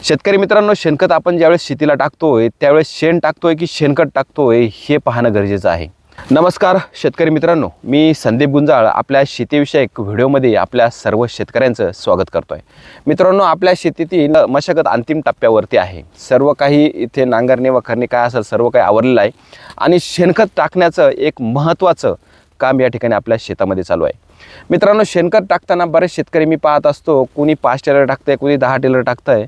शेतकरी मित्रांनो, शेणखत आपण ज्यावेळेस शेतीला टाकतोय त्यावेळेस शेण टाकतोय की शेणखत टाकतोय हे पाहणं गरजेचं आहे. नमस्कार शेतकरी मित्रांनो, मी संदीप गुंजाळ आपल्या शेतीविषयक व्हिडिओमध्ये आपल्या सर्व शेतकऱ्यांचं स्वागत करतोय. मित्रांनो, आपल्या शेतीतील मशागत अंतिम टप्प्यावरती आहे. सर्व काही इथे नांगरणे वखरणे काय असेल सर्व काही आवरलेलं आहे आणि शेणखत टाकण्याचं एक महत्त्वाचं काम या ठिकाणी आपल्या शेतामध्ये चालू आहे. मित्रांनो, शेणखत टाकताना बरेच शेतकरी मी पाहत असतो, कुणी 5 टेलर टाकतंय, कुणी 10 टेलर टाकतंय.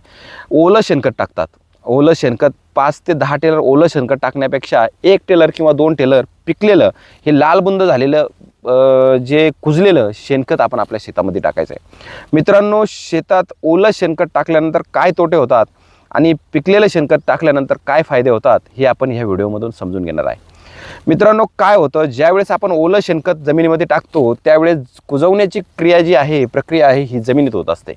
ओलं शेणखत टाकतात. ओलं शेणखत 5 ते 10 टेलर ओलं शेणखत टाकण्यापेक्षा 1 टेलर किंवा 2 टेलर पिकलेलं हे लालबुंद झालेलं जे कुजलेलं शेणखत आपण आपल्या शेतामध्ये टाकायचं आहे. मित्रांनो, शेतात ओलं शेणखत टाकल्यानंतर काय तोटे होतात आणि पिकलेलं शेणखत टाकल्यानंतर काय फायदे होतात हे आपण ह्या व्हिडिओमधून समजून घेणार आहे. मित्रांनो, काय होतं, ज्यावेळेस आपण ओलं शेणखत जमिनीमध्ये टाकतो त्यावेळेस कुजवण्याची क्रिया जी आहे, प्रक्रिया आहे, ही जमिनीत होत असते.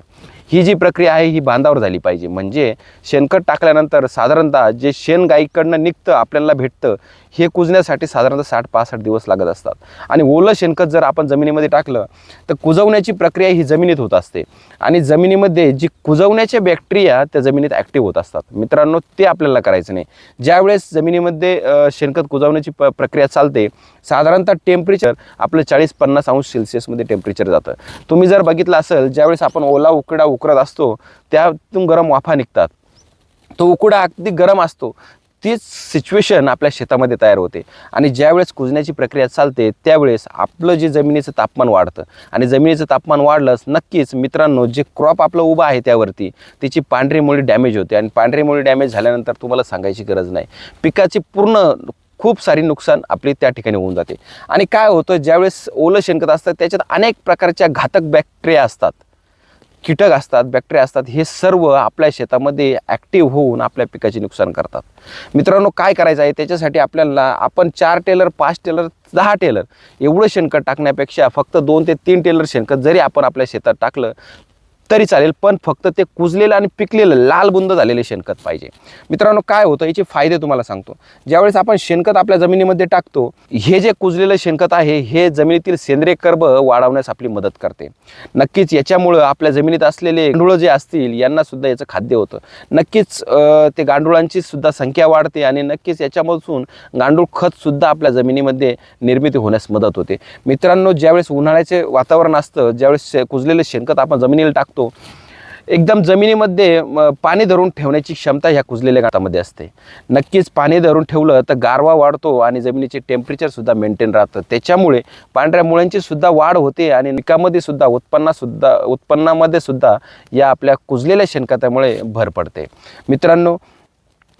ही जी प्रक्रिया आहे ही बांधावर झाली पाहिजे. म्हणजे शेणखत टाकल्यानंतर साधारणतः जे शेण गाईकडनं निघतं आपल्याला भेटतं हे कुजण्यासाठी साधारणतः 60-65 दिवस लागत असतात. आणि ओलं शेणखत जर आपण जमिनीमध्ये टाकलं तर कुजवण्याची प्रक्रिया ही जमिनीत होत असते आणि जमिनीमध्ये जी कुजवण्याच्या बॅक्टेरिया त्या जमिनीत ॲक्टिव्ह होत असतात. मित्रांनो, ते आपल्याला करायचं नाही. ज्यावेळेस जमिनीमध्ये शेणखत कुजवण्याची प्रक्रिया चालते साधारणतः टेम्परेचर आपलं 40-50 अंश सेल्सिअसमध्ये टेम्परेचर जातं. तुम्ही जर बघितलं असेल, ज्यावेळेस आपण ओला उकडा उकरत असतो त्यातून गरम वाफा निघतात. तो उकडा अगदी गरम असतो. तीच सिच्युएशन आपल्या शेतामध्ये तयार होते आणि ज्यावेळेस कुजण्याची प्रक्रिया चालते त्यावेळेस आपलं जे जमिनीचं तापमान वाढतं आणि जमिनीचं तापमान वाढलंच नक्कीच मित्रांनो, जे क्रॉप आपलं उभं आहे त्यावरती त्याची पांढरी मुळी डॅमेज होते आणि पांढरी मुळी डॅमेज झाल्यानंतर तुम्हाला सांगायची गरज नाही, पिकाची पूर्ण खूप सारी नुकसान आपली त्या ठिकाणी होऊन जाते. आणि काय होतं, ज्यावेळेस ओलं शेणखत असतं त्याच्यात अनेक प्रकारच्या घातक बॅक्टेरिया असतात, कीटक असतात, बॅक्टेरिया असतात. हे सर्व आपल्या शेतामध्ये ॲक्टिव्ह होऊन आपल्या पिकाचे नुकसान करतात. मित्रांनो, काय करायचं आहे त्याच्यासाठी आपल्याला आपण 4 टेलर 5 टेलर 10 टेलर एवढं शेणखत टाकण्यापेक्षा फक्त 2 ते 3 टेलर शेणखत जरी आपण आपल्या शेतात टाकलं तरी चालेल, पण फक्त ते कुजलेलं आणि पिकलेलं लालबुंद झालेले शेणखत पाहिजे. मित्रांनो, काय होतं याचे फायदे तुम्हाला सांगतो. ज्यावेळेस आपण शेणखत आपल्या जमिनीमध्ये टाकतो, हे जे कुजलेलं शेणखत आहे हे जमिनीतील सेंद्रिय कर्ब वाढवण्यास आपली मदत करते. नक्कीच याच्यामुळं आपल्या जमिनीत असलेले गांडूळ जे असतील यांना सुद्धा याचं खाद्य होतं. नक्कीच ते गांडुळांची सुद्धा संख्या वाढते आणि नक्कीच याच्यामधून गांडूळ खत सुद्धा आपल्या जमिनीमध्ये निर्मिती होण्यास मदत होते. मित्रांनो, ज्यावेळेस उन्हाळ्याचे वातावरण असतं, ज्यावेळेस कुजलेलं शेणखत आपण जमिनीला टाकतो एकदम जमिनीमध्ये पाणी धरून ठेवण्याची क्षमता ह्या कुजलेल्या खतामध्ये असते. नक्कीच पाणी धरून ठेवलं तर गारवा वाढतो आणि जमिनीचे टेम्परेचर सुद्धा मेंटेन राहतं. त्याच्यामुळे पांढऱ्या मुळ्यांची सुद्धा वाढ होते आणि पिकामध्ये सुद्धा उत्पन्नामध्ये सुद्धा या आपल्या कुजलेल्या शेणखतामुळे भर पडते. मित्रांनो,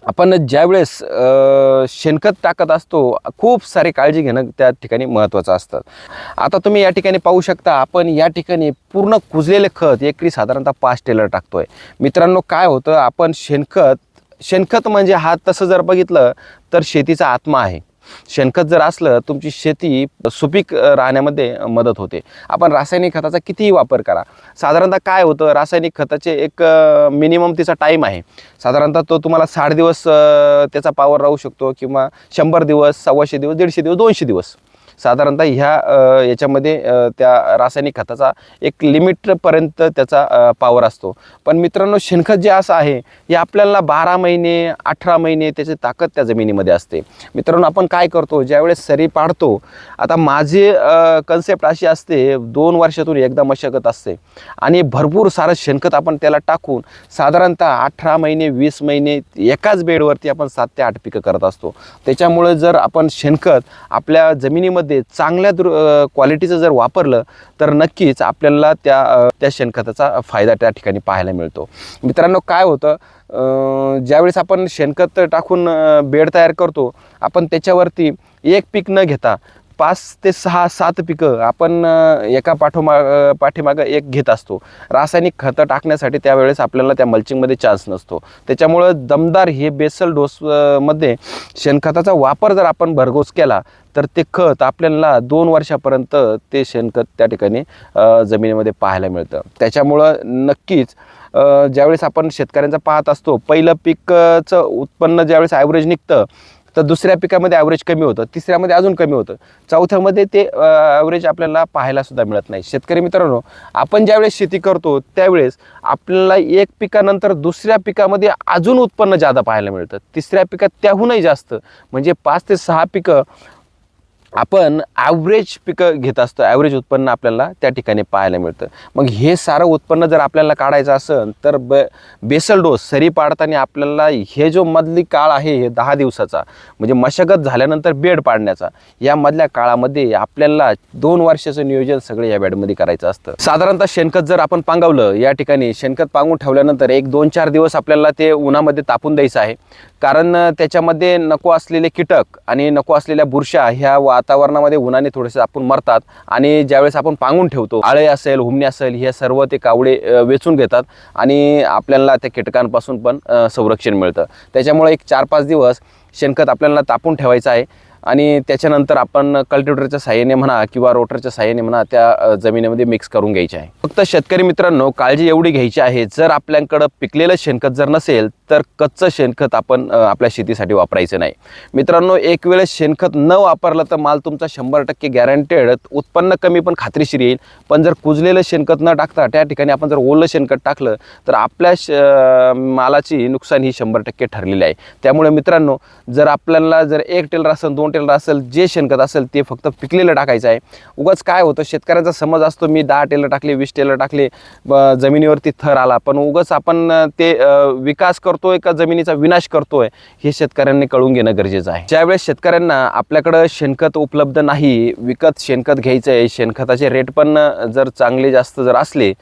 आपण ज्यावेळेस शेणखत टाकत असतो खूप सारी काळजी घेणं त्या ठिकाणी महत्त्वाचं असतं. आता तुम्ही या ठिकाणी पाहू शकता, आपण या ठिकाणी पूर्ण कुजलेले खत एकरी साधारणतः 5 टेलर टाकतोय. मित्रांनो, काय होतं, आपण शेणखत म्हणजे हा तसं जर बघितलं तर शेतीचा आत्मा आहे. शेणखत जर असलं तुमची शेती सुपीक राहण्यामध्ये मदत होते. आपण रासायनिक खताचा कितीही वापर करा, साधारणतः काय होतं, रासायनिक खताचे एक मिनिमम तिचा टाईम आहे. साधारणतः तो तुम्हाला 60 दिवस त्याचा पावर राहू शकतो किंवा 100 दिवस, 125 दिवस, 150 दिवस, 200 दिवस साधारणतः ह्या याच्यामध्ये त्या रासायनिक खताचा एक लिमिटपर्यंत त्याचा पावर असतो. पण मित्रांनो, शेणखत जे असं आहे हे आपल्याला 12 महिने 18 महिने त्याची ताकद त्या जमिनीमध्ये असते. मित्रांनो, आपण काय करतो, ज्यावेळेस सरी पाडतो, आता माझी कन्सेप्ट अशी असते, 2 वर्षातून एकदा मशागत असते आणि भरपूर सारं शेणखत आपण त्याला टाकून साधारणतः 18 महिने 20 महिने एकाच बेडवरती आपण 7 ते 8 पिकं करत असतो. त्याच्यामुळे जर आपण शेणखत आपल्या जमिनीमध्ये चांगल्या क्वालिटीचं जर वापरलं तर नक्कीच आपल्याला त्या शेणखताचा फायदा त्या ठिकाणी पाहायला मिळतो. मित्रांनो, काय होतं, ज्यावेळेस आपण शेणखत टाकून बेड तयार करतो आपण त्याच्यावरती एक पीक न घेता 5 ते 6-7 पिकं आपण एका पाठीमागं एक घेत असतो. रासायनिक खतं टाकण्यासाठी त्यावेळेस आपल्याला त्या मल्चिंगमध्ये चान्स नसतो. त्याच्यामुळं दमदार हे बेसल डोसमध्ये शेणखताचा वापर जर आपण भरघोस केला तर ते खत आपल्याला 2 वर्षापर्यंत ते शेणखत त्या ठिकाणी जमिनीमध्ये पाहायला मिळतं. त्याच्यामुळं नक्कीच ज्यावेळेस आपण शेतकऱ्यांचा पाहत असतो, पहिलं पिकाचं उत्पन्न ज्यावेळेस ॲव्हरेज निघतं तर दुसऱ्या पिकामध्ये ॲव्हरेज कमी होतं, तिसऱ्यामध्ये अजून कमी होतं, चौथ्यामध्ये ते ॲव्हरेज आपल्याला पाहायलासुद्धा मिळत नाही. शेतकरी मित्रांनो, आपण ज्यावेळेस शेती करतो त्यावेळेस आपल्याला एक पिकानंतर दुसऱ्या पिकामध्ये अजून उत्पन्न जादा पाहायला मिळतं, तिसऱ्या पिकात त्याहूनही जास्त, म्हणजे 5 ते 6 पिकं आपण ॲव्हरेज पिकं घेत असतो, ॲव्हरेज उत्पन्न आपल्याला त्या ठिकाणी पाहायला मिळतं. मग हे सारं उत्पन्न जर आपल्याला काढायचं असेल तर बेसल डोस सरी पाडताना आपल्याला हे जो मधली काळ आहे हे 10 दिवसाचा, म्हणजे मशागत झाल्यानंतर बेड पाडण्याचा, या मधल्या काळामध्ये आपल्याला 2 वर्षाचं नियोजन सगळं या बेडमध्ये करायचं असतं. साधारणतः शेणखत जर आपण पांगवलं, या ठिकाणी शेणखत पांगून ठेवल्यानंतर 1-2-4 दिवस आपल्याला ते उन्हामध्ये तापून द्यायचं आहे, कारण त्याच्यामध्ये नको असलेले कीटक आणि नको असलेल्या बुरशा ह्या वातावरणामध्ये उन्हाने थोडेसे आपण मरतात, आणि ज्यावेळेस आपण पांगून ठेवतो, आळे असेल, हुमणी असेल, हे सर्व ते कावळे वेचून घेतात आणि आपल्याला त्या कीटकांपासून पण संरक्षण मिळतं. त्याच्यामुळे 1-4-5 दिवस शेणखत आपल्याला तापून ठेवायचं आहे, आणि त्याच्यानंतर आपण कल्टिवेटरच्या साहाय्याने म्हणा किंवा रोटरच्या साहाय्याने म्हणा त्या जमिनीमध्ये मिक्स करून घ्यायचे आहे. फक्त शेतकरी मित्रांनो, काळजी एवढी घ्यायची आहे, जर आपल्याकडं पिकलेलं शेणखत जर नसेल तर कच्चं शेणखत आपण आपल्या शेतीसाठी वापरायचं नाही. मित्रांनो, एक वेळेस शेणखत न वापरलं तर माल तुमचा 100% गॅरंटेड उत्पन्न कमी पण खात्रीशीर येईल. पण जर कुजलेलं शेणखत न टाकता त्या ठिकाणी आपण जर ओलं शेणखत टाकलं तर आपल्या मालाची नुकसान ही 100% ठरलेली आहे. त्यामुळे मित्रांनो, जर आपल्याला जर 1 टेलर असेल, 2 टेलर असेल, जे शेणखत असेल ते फक्त पिकलेलं टाकायचं आहे. उगाच काय होतं, शेतकऱ्याचा समज असतो मी 10 टेलर टाकले, 20 टेलर टाकले, जमिनीवरती थर आला, पण उगाच आपण ते विकास करतोय का जमिनीचा विनाश करतोय हे शेतकऱ्यांनी कळून घेणं गरजेचं आहे. ज्यावेळेस शेतकऱ्यांना आपल्याकडं शेणखत उपलब्ध नाही, विकत शेणखत घ्यायचं आहे, शेणखताचे रेट पण जर चांगले जास्त जर असले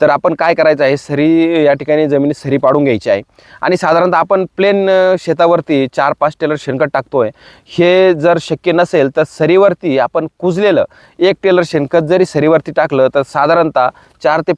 तर आपण काय करायचं आहे, सरी या ठिकाणी जमिनीत सरी पाडून घ्यायची आहे, आणि साधारणतः आपण प्लेन शेतावरती 4-5 टेलर शेणखत टाकतोय. हे जर शक्य नसेल तर सरीवरती आपण कुजलेलं 1 टेलर शेणखत जरी सरीवरती टाकलं तर साधारणतः 4 ते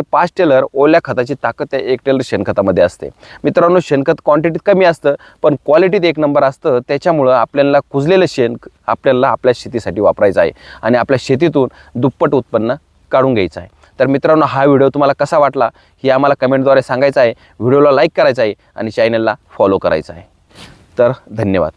5 टेलर ओल्या खताची ताकद त्या 1 टेलर शेणखतामध्ये असते. मित्रांनो, शेणखत क्वांटिटीत कमी असतं पण क्वालिटीत 1 नंबर असतं. त्याच्यामुळं आपल्याला कुजलेलं शेण आपल्याला आपल्या शेतीसाठी वापरायचं आहे आणि आपल्या शेतीतून दुप्पट उत्पन्न काढून घ्यायचं आहे. तर मित्रांनो, हा व्हिडिओ तुम्हाला कसा वाटला हे आम्हाला कमेंटद्वारे सांगायचं आहे. व्हिडिओला लाईक करायचं आहे आणि चॅनलला फॉलो करायचं आहे. तर धन्यवाद.